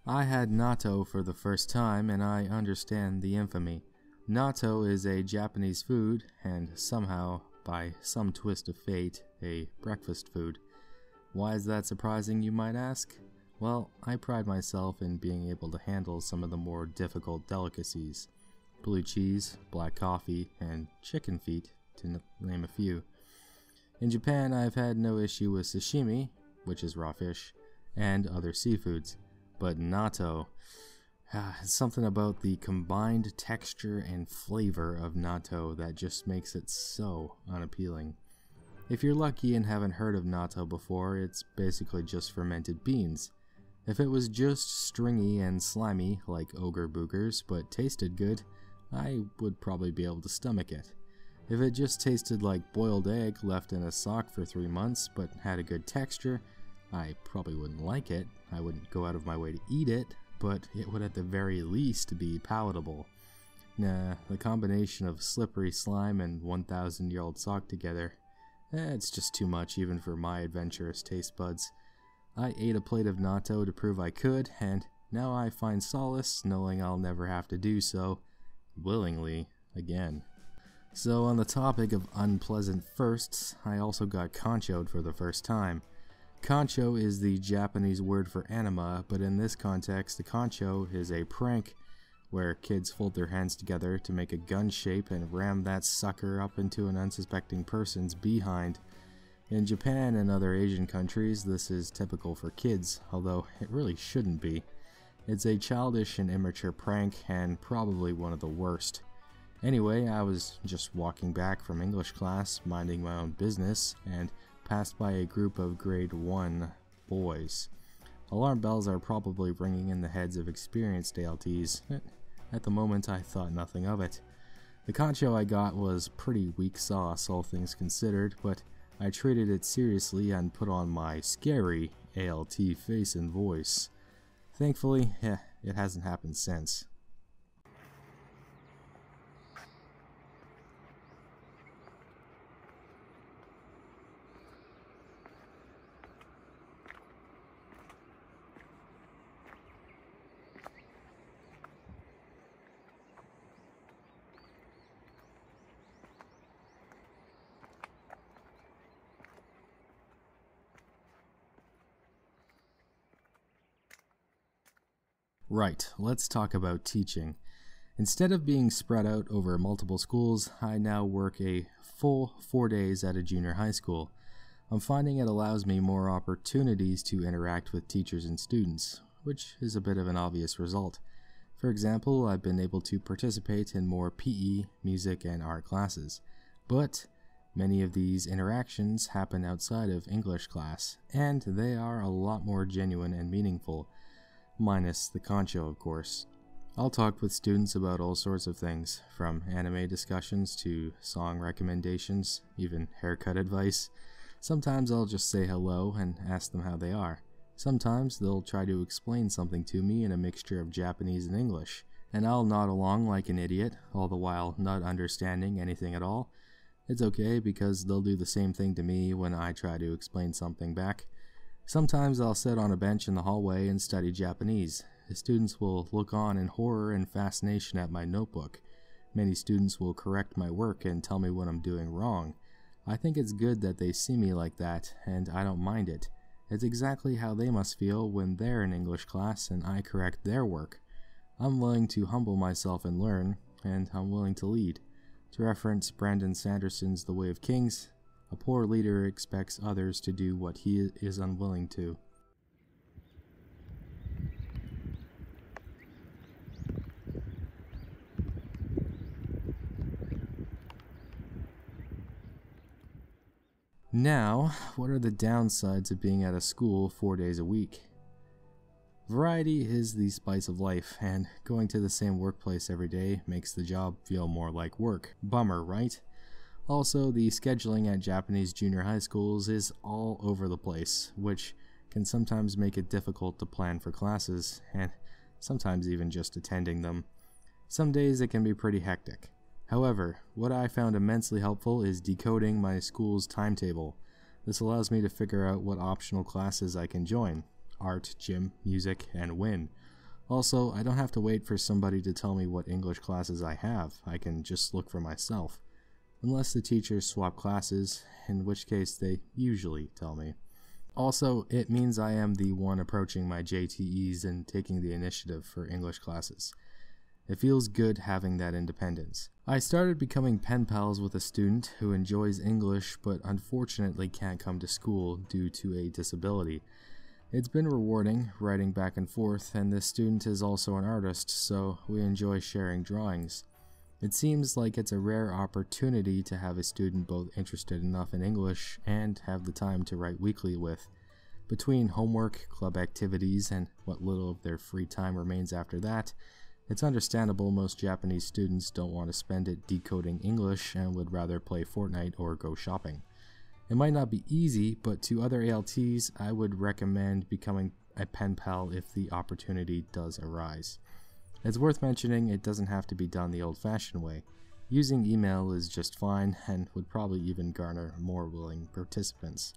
I had natto for the first time, and I understand the infamy. Natto is a Japanese food, and somehow, by some twist of fate, a breakfast food. Why is that surprising, you might ask? Well, I pride myself in being able to handle some of the more difficult delicacies. Blue cheese, black coffee, and chicken feet, to name a few. In Japan, I've had no issue with sashimi, which is raw fish, and other seafoods. But natto, something about the combined texture and flavor of natto that just makes it so unappealing. If you're lucky and haven't heard of natto before, it's basically just fermented beans. If it was just stringy and slimy like ogre boogers but tasted good, I would probably be able to stomach it. If it just tasted like boiled egg left in a sock for 3 months but had a good texture, I probably wouldn't like it. I wouldn't go out of my way to eat it, but it would at the very least be palatable. Nah, the combination of slippery slime and 1,000-year-old sock together, it's just too much even for my adventurous taste buds. I ate a plate of natto to prove I could, and now I find solace knowing I'll never have to do so, willingly, again. So on the topic of unpleasant firsts, I also got kanchoed for the first time. Kancho is the Japanese word for anima, but in this context, a kancho is a prank where kids fold their hands together to make a gun shape and ram that sucker up into an unsuspecting person's behind. In Japan and other Asian countries, this is typical for kids, although it really shouldn't be. It's a childish and immature prank, and probably one of the worst. Anyway, I was just walking back from English class, minding my own business, and passed by a group of grade 1 boys. Alarm bells are probably ringing in the heads of experienced ALTs. At the moment, I thought nothing of it. The kancho I got was pretty weak sauce, all things considered, but I treated it seriously and put on my scary ALT face and voice. Thankfully, it hasn't happened since. Right, let's talk about teaching. Instead of being spread out over multiple schools, I now work a full 4 days at a junior high school. I'm finding it allows me more opportunities to interact with teachers and students, which is a bit of an obvious result. For example, I've been able to participate in more PE, music, and art classes. But many of these interactions happen outside of English class, and they are a lot more genuine and meaningful. Minus the kancho, of course. I'll talk with students about all sorts of things, from anime discussions to song recommendations, even haircut advice. Sometimes I'll just say hello and ask them how they are. Sometimes they'll try to explain something to me in a mixture of Japanese and English, and I'll nod along like an idiot, all the while not understanding anything at all. It's okay because they'll do the same thing to me when I try to explain something back. Sometimes I'll sit on a bench in the hallway and study Japanese. The students will look on in horror and fascination at my notebook. Many students will correct my work and tell me what I'm doing wrong. I think it's good that they see me like that, and I don't mind it. It's exactly how they must feel when they're in English class and I correct their work. I'm willing to humble myself and learn, and I'm willing to lead. To reference Brandon Sanderson's The Way of Kings, a poor leader expects others to do what he is unwilling to. Now, what are the downsides of being at a school 4 days a week? Variety is the spice of life, and going to the same workplace every day makes the job feel more like work. Bummer, right? Also, the scheduling at Japanese junior high schools is all over the place, which can sometimes make it difficult to plan for classes, and sometimes even just attending them. Some days it can be pretty hectic. However, what I found immensely helpful is decoding my school's timetable. This allows me to figure out what optional classes I can join: art, gym, music, and when. Also, I don't have to wait for somebody to tell me what English classes I have. I can just look for myself. Unless the teachers swap classes, in which case they usually tell me. Also, it means I am the one approaching my JTEs and taking the initiative for English classes. It feels good having that independence. I started becoming pen pals with a student who enjoys English but unfortunately can't come to school due to a disability. It's been rewarding, writing back and forth, and this student is also an artist, so we enjoy sharing drawings. It seems like it's a rare opportunity to have a student both interested enough in English and have the time to write weekly with. Between homework, club activities, and what little of their free time remains after that, it's understandable most Japanese students don't want to spend it decoding English and would rather play Fortnite or go shopping. It might not be easy, but to other ALTs, I would recommend becoming a pen pal if the opportunity does arise. It's worth mentioning it doesn't have to be done the old-fashioned way. Using email is just fine and would probably even garner more willing participants.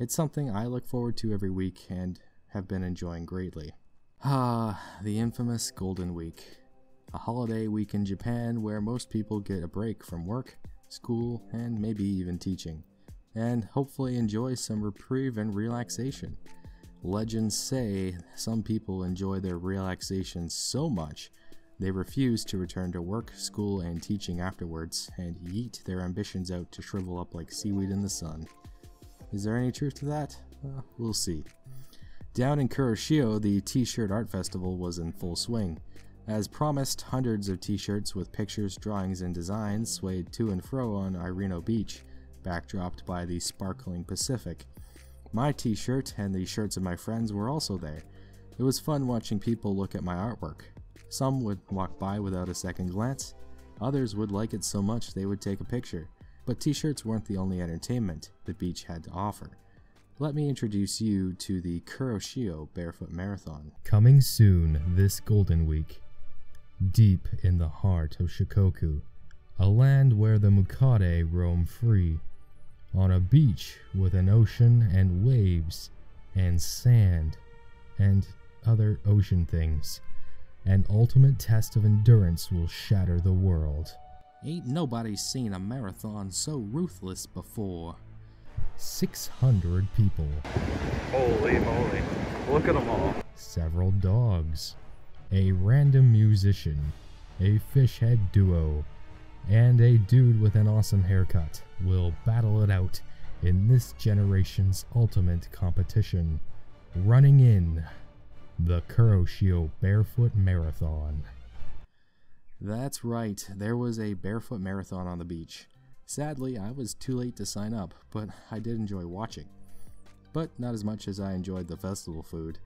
It's something I look forward to every week and have been enjoying greatly. The infamous Golden Week. A holiday week in Japan where most people get a break from work, school, and maybe even teaching, and hopefully enjoy some reprieve and relaxation. Legends say some people enjoy their relaxation so much they refuse to return to work, school, and teaching afterwards, and yeet their ambitions out to shrivel up like seaweed in the sun. Is there any truth to that? We'll see. Down in Kuroshio, the T-shirt art festival was in full swing. As promised, hundreds of T-shirts with pictures, drawings, and designs swayed to and fro on Irino Beach, backdropped by the sparkling Pacific. My T-shirt and the shirts of my friends were also there. It was fun watching people look at my artwork. Some would walk by without a second glance. Others would like it so much they would take a picture. But T-shirts weren't the only entertainment the beach had to offer. Let me introduce you to the Kuroshio Barefoot Marathon. Coming soon this Golden Week. Deep in the heart of Shikoku, a land where the Mukade roam free. On a beach with an ocean and waves and sand and other ocean things. An ultimate test of endurance will shatter the world. Ain't nobody seen a marathon so ruthless before. 600 people. Holy moly. Look at them all. Several dogs. A random musician. A fish head duo. And a dude with an awesome haircut will battle it out in this generation's ultimate competition. Running in the Kuroshio Barefoot Marathon. That's right, there was a barefoot marathon on the beach. Sadly, I was too late to sign up, but I did enjoy watching. But not as much as I enjoyed the festival food.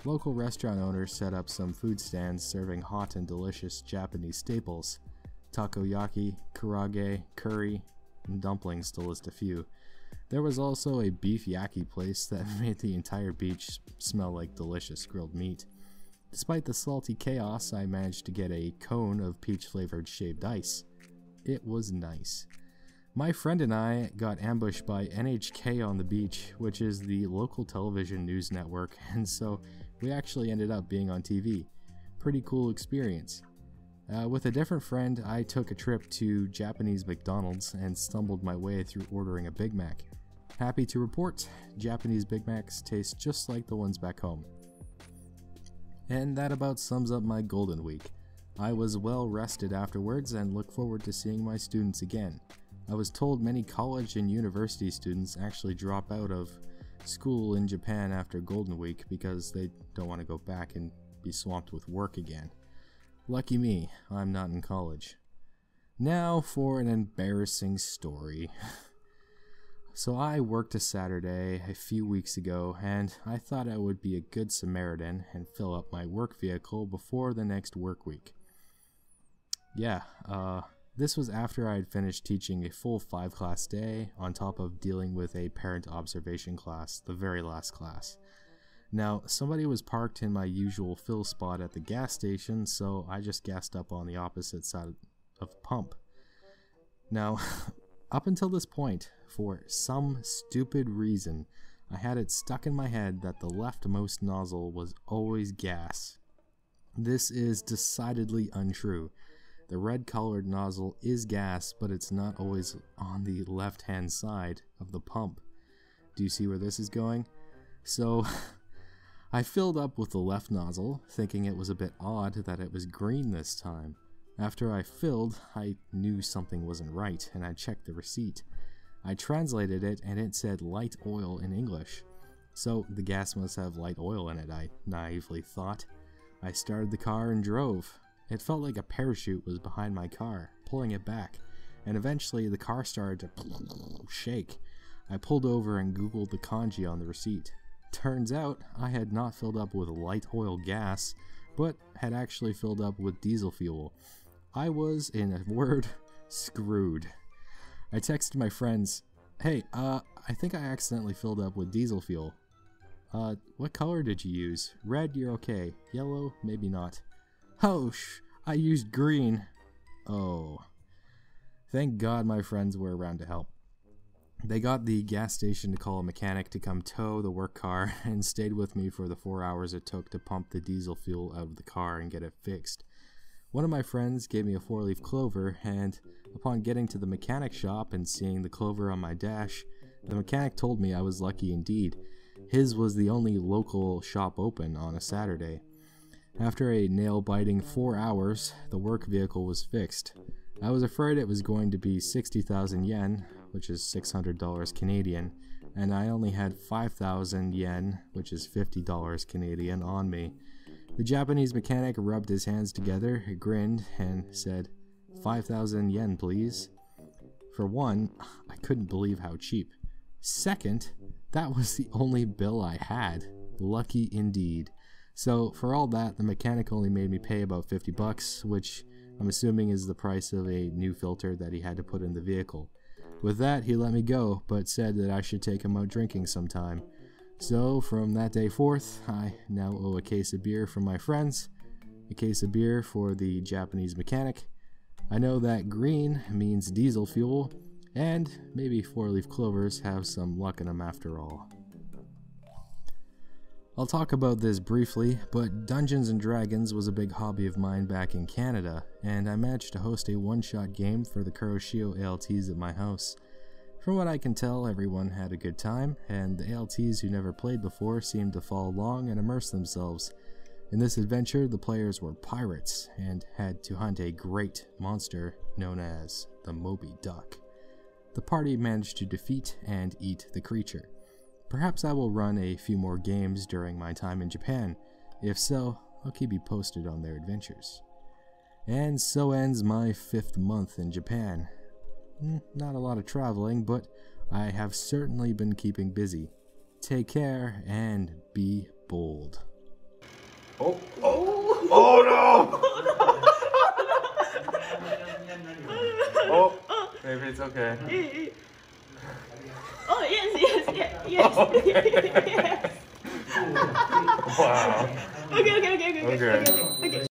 Local restaurant owners set up some food stands serving hot and delicious Japanese staples. Takoyaki, karaage, curry, and dumplings to list a few. There was also a beef yaki place that made the entire beach smell like delicious grilled meat. Despite the salty chaos, I managed to get a cone of peach-flavored shaved ice. It was nice. My friend and I got ambushed by NHK on the beach, which is the local television news network, and so we actually ended up being on TV. Pretty cool experience. With a different friend, I took a trip to Japanese McDonald's and stumbled my way through ordering a Big Mac. Happy to report, Japanese Big Macs taste just like the ones back home. And that about sums up my Golden Week. I was well rested afterwards and look forward to seeing my students again. I was told many college and university students actually drop out of school in Japan after Golden Week because they don't want to go back and be swamped with work again. Lucky me, I'm not in college. Now for an embarrassing story. So I worked a Saturday a few weeks ago, and I thought I would be a good Samaritan and fill up my work vehicle before the next work week. This was after I had finished teaching a full 5-class day, on top of dealing with a parent observation class, the very last class. Now, somebody was parked in my usual fill spot at the gas station, so I just gassed up on the opposite side of the pump. Now, up until this point, for some stupid reason, I had it stuck in my head that the leftmost nozzle was always gas. This is decidedly untrue. The red-colored nozzle is gas, but it's not always on the left-hand side of the pump. Do you see where this is going? So, I filled up with the left nozzle, thinking it was a bit odd that it was green this time. After I filled, I knew something wasn't right, and I checked the receipt. I translated it, and it said light oil in English. So, the gas must have light oil in it, I naively thought. I started the car and drove. It felt like a parachute was behind my car, pulling it back, and eventually the car started to shake. I pulled over and googled the kanji on the receipt. Turns out I had not filled up with light oil gas, but had actually filled up with diesel fuel. I was, in a word, screwed. I texted my friends, "Hey, I think I accidentally filled up with diesel fuel. What color did you use? Red, you're okay. Yellow, maybe not." "Oh, I used green." Oh. Thank God my friends were around to help. They got the gas station to call a mechanic to come tow the work car and stayed with me for the 4 hours it took to pump the diesel fuel out of the car and get it fixed. One of my friends gave me a 4-leaf clover, and upon getting to the mechanic shop and seeing the clover on my dash, the mechanic told me I was lucky indeed. His was the only local shop open on a Saturday. After a nail-biting 4 hours, the work vehicle was fixed. I was afraid it was going to be 60,000 yen, which is $600 Canadian, and I only had 5,000 yen, which is $50 Canadian, on me. The Japanese mechanic rubbed his hands together, grinned, and said, 5,000 yen, please. For one, I couldn't believe how cheap. Second, that was the only bill I had. Lucky indeed. So, for all that, the mechanic only made me pay about $50, which I'm assuming is the price of a new filter that he had to put in the vehicle. With that, he let me go, but said that I should take him out drinking sometime. So, from that day forth, I now owe a case of beer from my friends, a case of beer for the Japanese mechanic. I know that green means diesel fuel, and maybe 4-leaf clovers have some luck in them after all. I'll talk about this briefly, but Dungeons & Dragons was a big hobby of mine back in Canada, and I managed to host a one-shot game for the Kuroshio ALTs at my house. From what I can tell, everyone had a good time, and the ALTs who never played before seemed to follow along and immerse themselves. In this adventure, the players were pirates, and had to hunt a great monster known as the Moby Duck. The party managed to defeat and eat the creature. Perhaps I will run a few more games during my time in Japan. If so, I'll keep you posted on their adventures. And so ends my 5th month in Japan. Not a lot of traveling, but I have certainly been keeping busy. Take care and be bold. Oh, oh, oh no! Oh, maybe it's okay. Oh, yes. Okay. Yes. Wow. Okay.